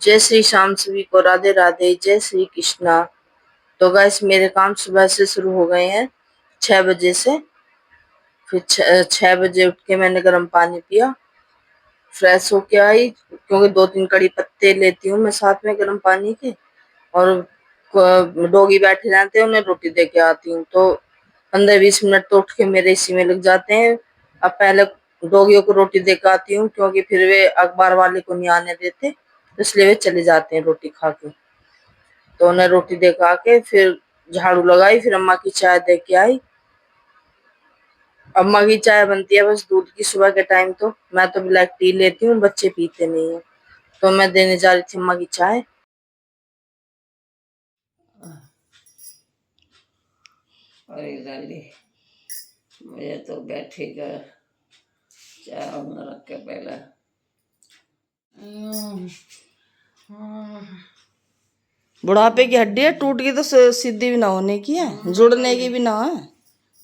जय श्री श्याम, सभी को राधे राधे, जय श्री कृष्णा। तो गाइस मेरे काम सुबह से शुरू हो गए हैं 6 बजे से। फिर 6 बजे उठ के मैंने गर्म पानी पिया, फ्रेश होके आई, क्योंकि 2-3 कड़ी पत्ते लेती हूँ मैं साथ में गर्म पानी के। और डॉगी बैठे रहते हैं, उन्हें रोटी दे के आती हूँ। तो 15-20 मिनट तो उठ के मेरे इसी में लग जाते हैं। अब पहले डॉगियों को रोटी दे के आती हूँ, क्योंकि फिर वे अखबार वाले को नहीं आने देते, इसलिए वे चले जाते हैं रोटी खा के। तो उन्हें रोटी दे के आके फिर झाड़ू लगाई, फिर अम्मा की चाय दे के आई। अम्मा की चाय बनती है बस दूध की सुबह के टाइम। तो मैं तो ब्लैक टी लेती हूँ, बच्चे पीते नहीं है। तो मैं देने जा रही थी अम्मा की चाय। अरे लाली, मुझे तो बैठी कर चाय रख के पहले बुढ़ापे की हड्डी है, टूट गई तो सीधी भी ना होने की है, जुड़ने की भी ना है।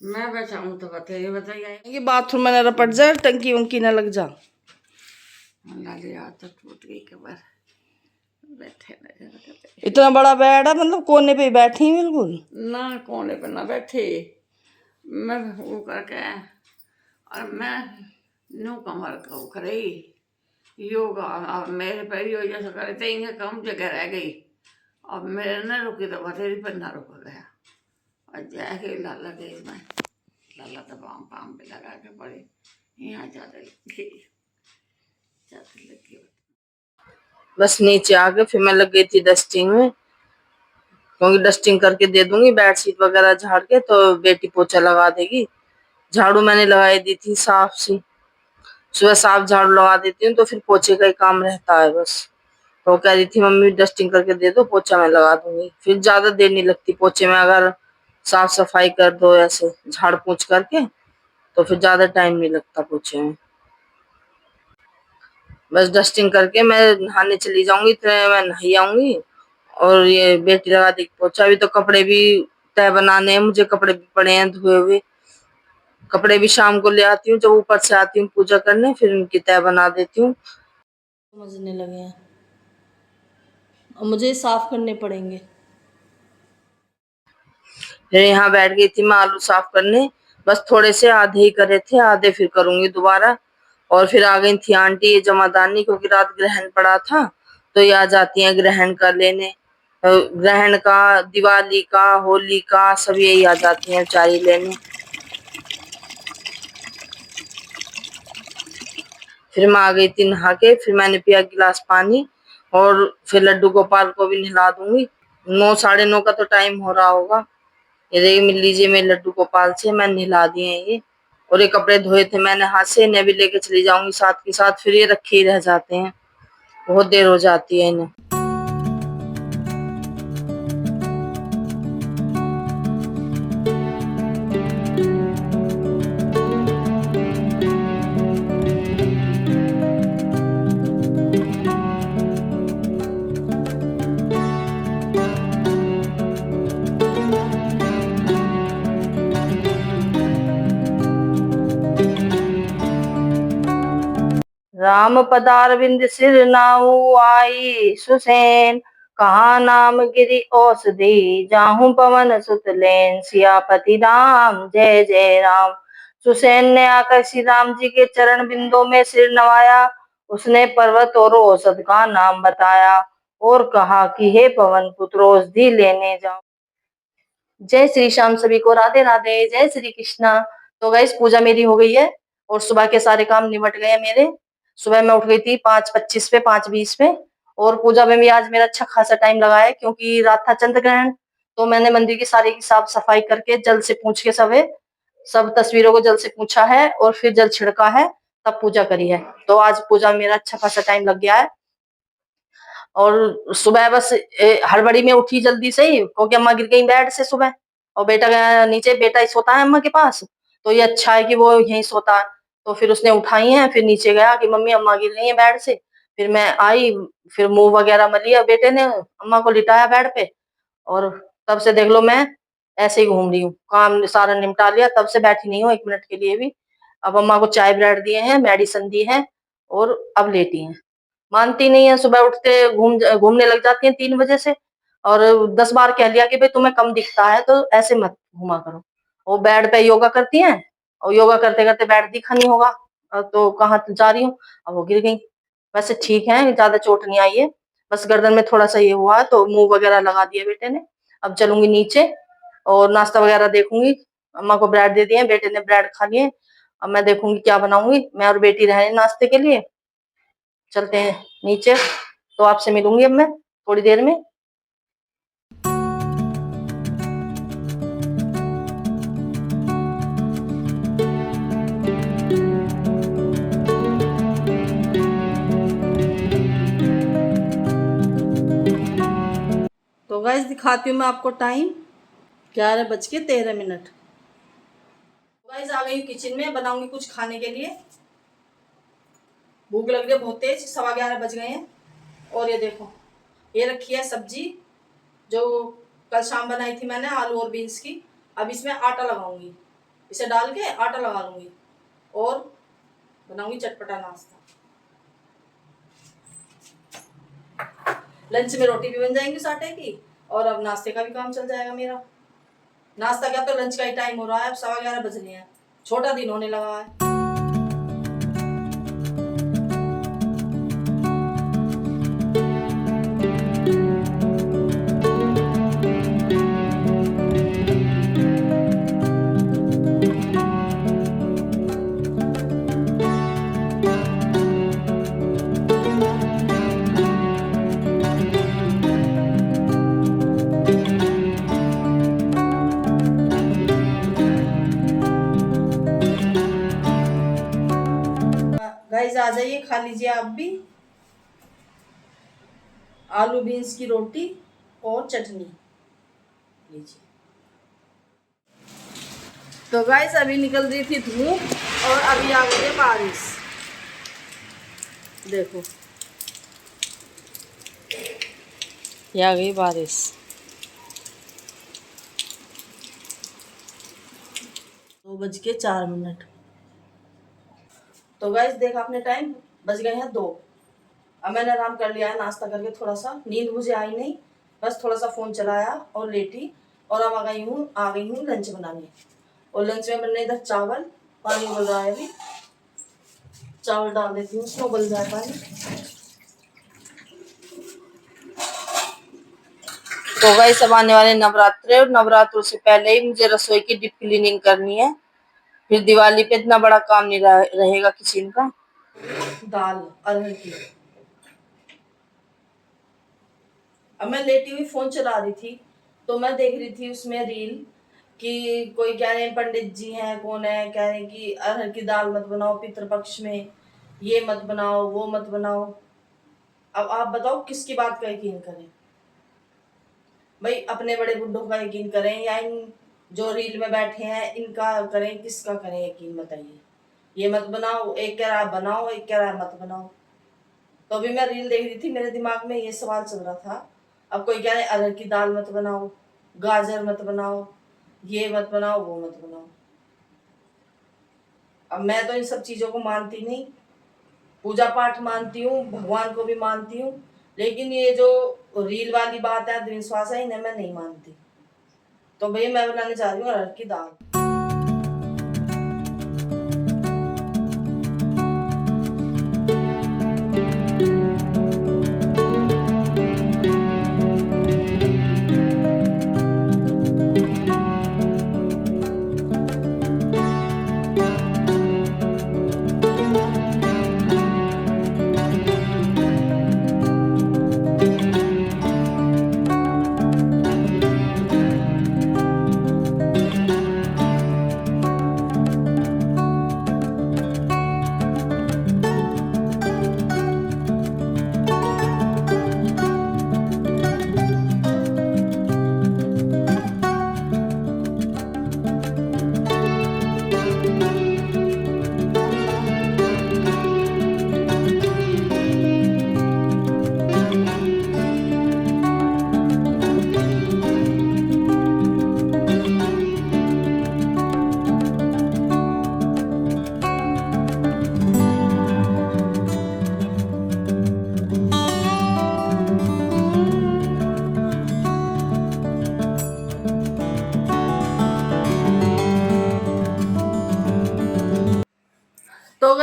मैं बैठाऊँ तो बताइए कि बाथरूम में न रपट जाए, टंकी वंकी न लग जा। लाली हाथ तो टूट गई कबर, बैठे इतना बड़ा बेड है, मतलब कोने पे ही बैठी बिल्कुल ना, कोने पे ना बैठी। मैं वो करके और मैं नो कमर को करे योगा। अब मेरे पैर हो जैसा करे तो इनके कम जगह रह गई। अब मेरे न रुकी तो बथेरी पर ना रुक गया। और जाके लाला गई, मैं लाला तो पाम पाम पे लगा के पड़े, यहाँ ज़्यादा लगी। बस नीचे आके फिर मैं लग गई थी डस्टिंग में, क्योंकि डस्टिंग करके दे दूंगी, बेडशीट वगैरह झाड़ के तो बेटी पोछा लगा देगी। झाड़ू मैंने लगाई दी थी साफ सी, सुबह साफ झाड़ू लगा देती हूँ तो फिर पोछे का ही काम रहता है बस। तो कह रही थी मम्मी डस्टिंग करके दे दो, पोछा मैं लगा दूंगी। फिर ज्यादा देर नहीं लगती पोछे में, अगर साफ सफाई कर दो ऐसे झाड़ पोंछ करके तो फिर ज्यादा टाइम नहीं लगता पोछे में। बस डस्टिंग करके मैं नहाने चली जाऊंगी, तो मैं नहाई आऊंगी और ये बेटी लगा देगी पोछा। अभी तो कपड़े भी तय बनाने हैं मुझे, कपड़े भी पड़े हैं धोए हुए। कपड़े भी शाम को ले आती हूँ, जब ऊपर से आती हूँ पूजा करने, फिर उनकी तय बना देती हूँ। समझने लगे हैं, और मुझे साफ करने पड़ेंगे। फिर यहाँ बैठ गई थी मैं आलू साफ करने, बस थोड़े से आधे ही करे थे, आधे फिर करूंगी दोबारा। और फिर आ गई थी आंटी ये जमादानी, क्योंकि रात ग्रहण पड़ा था, तो ये आ जाती हैं ग्रहण कर लेने। ग्रहण का, दिवाली का, होली का, सब यही आ जाती हैं बेचारी लेने। फिर मैं आ गई थी नहा के, फिर मैंने पिया गिलास पानी, और फिर लड्डू गोपाल को भी नहला दूंगी। 9, 9:30 का तो टाइम हो रहा होगा। ये देखिए, मिल लीजिए मेरे लड्डू गोपाल से, मैंने नहला दिए हैं ये। और ये कपड़े धोए थे मैंने हाथ से, इन्हें भी लेके चली जाऊंगी साथ के साथ, फिर ये रखे ही रह जाते हैं, बहुत देर हो जाती है इन्हें। राम पदारविंद सिर नाऊ आई सुसैन, कहा नाम गिरि औषधि जाहू पवन सुत लेन। सियापति राम जय जय राम। सुसैन ने आकर श्री राम जी के चरण बिंदों में सिर नवाया। उसने पर्वत और औषध का नाम बताया, और कहा कि हे पवन पुत्र औषधि लेने जाओ। जय श्री श्याम, सभी को राधे राधे, जय श्री कृष्णा। तो गाइस पूजा मेरी हो गई है, और सुबह के सारे काम निपट गए हैं मेरे। सुबह मैं उठ गई थी 5:25 पे, 5:20 पे। और पूजा में भी आज मेरा अच्छा खासा टाइम लगा है, क्योंकि रात था चंद्र ग्रहण। तो मैंने मंदिर की सारी की साफ सफाई करके जल से पूछ के सब तस्वीरों को जल से पूछा है, और फिर जल छिड़का है, तब पूजा करी है। तो आज पूजा में मेरा अच्छा खासा टाइम लग गया है। और सुबह बस हड़बड़ी में उठी जल्दी से ही, क्योंकि अम्मा गिर गई बेड से सुबह, और बेटा गया नीचे, बेटा ही सोता है अम्मा के पास। तो ये अच्छा है कि वो यहीं सोता है। तो फिर उसने उठाई है, फिर नीचे गया कि मम्मी अम्मा गिर गई है बेड से। फिर मैं आई, फिर मुंह वगैरह मलिया बेटे ने, अम्मा को लिटाया बेड पे। और तब से देख लो मैं ऐसे ही घूम रही हूँ, काम सारा निपटा लिया, तब से बैठी नहीं हूँ 1 मिनट के लिए भी। अब अम्मा को चाय ब्रेड दिए हैं, मेडिसिन दी है, और अब लेटी हैं। मानती नहीं है, सुबह उठते घूमने लग जाती है 3 बजे से, और 10 बार कह लिया कि भाई तुम्हें कम दिखता है तो ऐसे मत घुमा करो। वो बेड पे योगा करती हैं, और योगा करते करते बेड दिखा नहीं होगा, तो कहाँ जा रही हूँ, अब वो गिर गई। वैसे ठीक है, ज्यादा चोट नहीं आई है, बस गर्दन में थोड़ा सा ये हुआ है, तो मुंह वगैरह लगा दिया बेटे ने। अब चलूंगी नीचे और नाश्ता वगैरह देखूंगी। अम्मा को ब्रेड दे दिए, बेटे ने ब्रेड खा लिए। अब मैं देखूंगी क्या बनाऊंगी, मैं और बेटी रहे नाश्ते के लिए। चलते हैं नीचे, तो आपसे मिलूंगी अब मैं थोड़ी देर में। तो गाइस दिखाती हूँ मैं आपको टाइम, 11:13। गाइस आ गई हूँ किचन में, बनाऊंगी कुछ खाने के लिए। भूख लग रही है बहुत तेज, 11:15 बज गए हैं। और ये देखो, ये रखी है सब्जी जो कल शाम बनाई थी मैंने, आलू और बीन्स की। अब इसमें आटा लगाऊंगी, इसे डाल के आटा लगा लूंगी और बनाऊंगी चटपटा नाश्ता। लंच में रोटी भी बन जाएंगी उस आटे की, और अब नाश्ते का भी काम चल जाएगा मेरा। नाश्ता क्या, तो लंच का ही टाइम हो रहा है, अब 11:15 बज रहे हैं, छोटा दिन होने लगा है। गाइस आ जाइए, खा लीजिए आप भी। आलू बीन्स की रोटी और चटनी लीजिए। तो गाइस अभी निकल रही थी धूप और अभी आ गई है बारिश। देखो ये आ गई बारिश। 2:04। तो गाइस देखा आपने टाइम, बज गए हैं 2। अब मैंने आराम कर लिया है नाश्ता करके, थोड़ा सा नींद मुझे आई नहीं, बस थोड़ा सा फोन चलाया और लेटी। और अब आ गई हूँ लंच बनाने। और लंच में बनने इधर चावल, पानी उबल रहा है अभी, चावल डाल देती हूँ उसमें, उबल जाए पानी। तो गाइस अब आने वाले नवरात्रे, और नवरात्रों से पहले ही मुझे रसोई की डीप क्लीनिंग करनी है, फिर दिवाली पे इतना बड़ा काम नहीं रहेगा किचन का। दाल अरहर की। अब मैं लेटी हुई फोन चला रही थी, तो मैं देख रही थी उसमें रील कि कोई कह रहे हैं पंडित जी हैं, कौन है, कह रहे हैं कि अरहर की दाल मत बनाओ पितृपक्ष में, ये मत बनाओ वो मत बनाओ। अब आप बताओ किसकी बात का यकीन करें भाई, अपने बड़े बुड्ढों का यकीन करें या इन जो रील में बैठे हैं इनका करें, किसका करें यकीन बताइए। ये मत बनाओ, एक कह रहा है बनाओ, एक कह रहा है मत बनाओ। तो अभी मैं रील देख रही थी, मेरे दिमाग में ये सवाल चल रहा था। अब कोई कह रहे अरहर की दाल मत बनाओ, गाजर मत बनाओ, ये मत बनाओ वो मत बनाओ। अब मैं तो इन सब चीजों को मानती नहीं, पूजा पाठ मानती हूँ, भगवान को भी मानती हूँ, लेकिन ये जो रील वाली बात है, अंधविश्वास है, इन्हें मैं नहीं मानती। तो भैया मैं बनाने जा रही हूँ अरहर की दाल।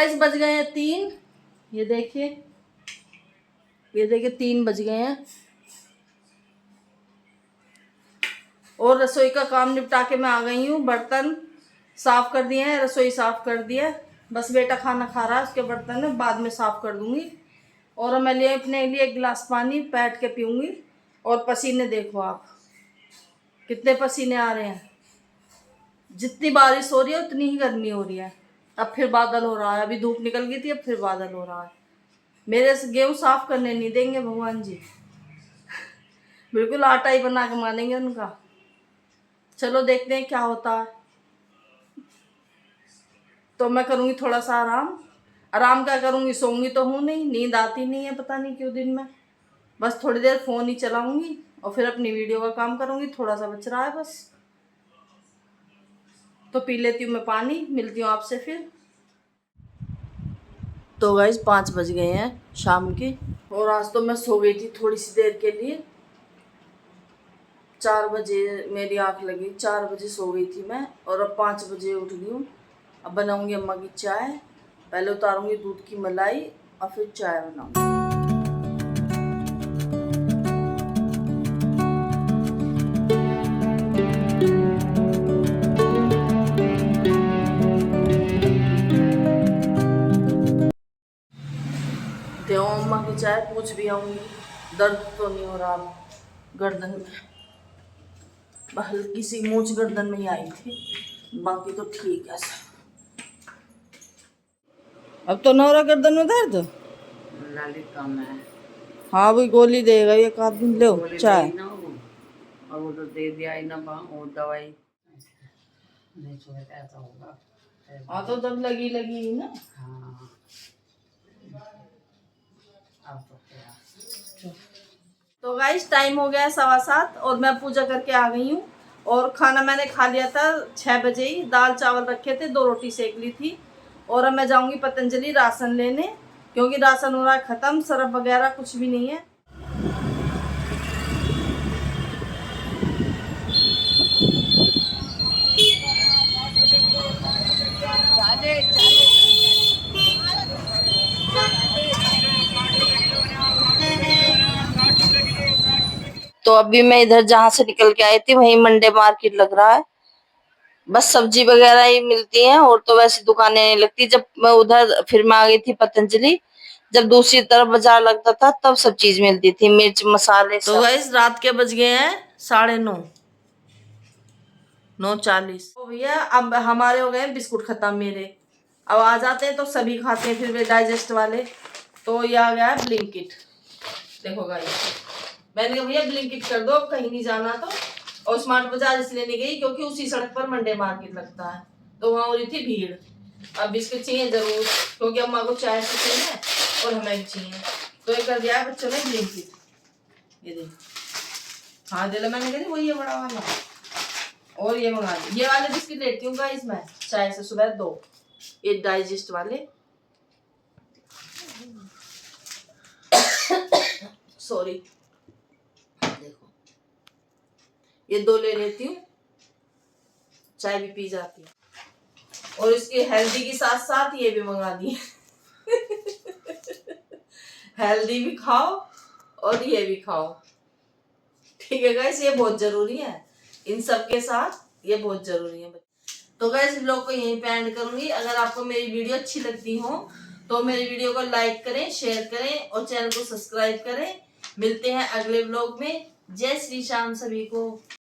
गाइस बज गए हैं 3। ये देखिए 3 बज गए हैं। और रसोई का काम निपटा के मैं आ गई हूँ। बर्तन साफ कर दिए हैं, रसोई साफ कर दिया है। बस बेटा खाना खा रहा है, उसके बर्तन में बाद में साफ कर दूंगी। और मैं लिए अपने लिए एक गिलास पानी बैठ के पीऊँगी। और पसीने देखो आप कितने पसीने आ रहे हैं। जितनी बारिश हो रही है उतनी ही गर्मी हो रही है। अब फिर बादल हो रहा है, अभी धूप निकल गई थी, अब फिर बादल हो रहा है। मेरे से गेहूँ साफ करने नहीं देंगे भगवान जी। बिल्कुल आटा ही बना के मानेंगे उनका। चलो देखते हैं क्या होता है। तो मैं करूँगी थोड़ा सा आराम क्या करूँगी, सोऊंगी तो हूँ नहीं, नींद आती नहीं है पता नहीं क्यों दिन में। बस थोड़ी देर फ़ोन ही चलाऊँगी और फिर अपनी वीडियो का काम करूँगी। थोड़ा सा बच रहा है बस, तो पी लेती हूँ मैं पानी। मिलती हूँ आपसे फिर। तो गाइस 5 बज गए हैं शाम के। और आज तो मैं सो गई थी थोड़ी सी देर के लिए। 4 बजे मेरी आँख लगी, 4 बजे सो गई थी मैं। और अब 5 बजे उठ गई हूँ। अब बनाऊँगी अम्मा की चाय। पहले उतारूँगी दूध की मलाई और फिर चाय बनाऊँगी। देव अम्मा की चाय पूछ भी आऊँगी। दर्द तो नहीं हो रहा गर्दन में, हल्की सी मूंछ गर्दन में ही आई थी, बाकी तो ठीक है सब। अब तो ना रहा गर्दन में दर्द। लाली कम है। हाँ वही गोली देगा एक आदमी, लो चाय। और वो तो दे दिया ही ना वो दवाई। नहीं छोड़ ऐसा होगा। हाँ तो जब लगी ही ना। हाँ अब तो क्या। तो गाइस टाइम हो गया है 7:15 और मैं पूजा करके आ गई हूँ। और खाना मैंने खा लिया था 6 बजे ही। दाल चावल रखे थे, 2 रोटी सेक ली थी। और अब मैं जाऊँगी पतंजलि राशन लेने, क्योंकि राशन हो रहा है ख़त्म, सरफ वगैरह कुछ भी नहीं है। तो अभी मैं इधर जहाँ से निकल के आई थी वहीं मंडे मार्केट लग रहा है। बस सब्जी वगैरह ही मिलती हैं और तो वैसी दुकानें नहीं लगती। जब मैं उधर फिर मैं आ गई थी पतंजलि, जब दूसरी तरफ बाजार लगता था तब सब चीज मिलती थी, मिर्च मसाले सब। तो गाइस रात के बज गए हैं 9:30, 9:40। तो भैया अब हमारे हो गए बिस्कुट खत्म मेरे। अब आ जाते हैं तो सभी खाते हैं फिर वे डाइजेस्ट वाले। तो ये आ गया है ब्लिंकिट। देखो गाइस मैंने कहा भैया ब्लिंकिट कर दो, कहीं नहीं जाना तो। और स्मार्ट बाजार इसलिए नहीं गई क्योंकि उसी सड़क पर मंडे मार्केट लगता है, तो वहां हो रही थी भीड़। अब बिस्किट चाहिए जरूर, क्योंकि अम्मा को चाय से चाहिए और हमें भी चाहिए। तो ये कर दिया है बच्चों ने ब्लिंकिट। ये देख, हाँ दे लो, मैंने कहा वो ये बड़ा वाला। और ये मंगा दी, ये वाले बिस्किट लेती हूँ गाइस मैं चाय से सुबह 2, ये डाइजेस्ट वाले। सॉरी, देखो ये 2 ले लेती हूँ, चाय भी पी जाती है। और इसकी हेल्दी के साथ साथ ये भी मंगा दी। हेल्दी भी खाओ और ये भी खाओ, ठीक है गाइस, ये बहुत जरूरी है। इन सब के साथ ये बहुत जरूरी है। तो गाइस व्लॉग को यहीं पे एंड करूंगी। अगर आपको मेरी वीडियो अच्छी लगती हो तो मेरी वीडियो को लाइक करें, शेयर करें और चैनल को सब्सक्राइब करें। मिलते हैं अगले व्लॉग में। जय श्री श्याम सभी को।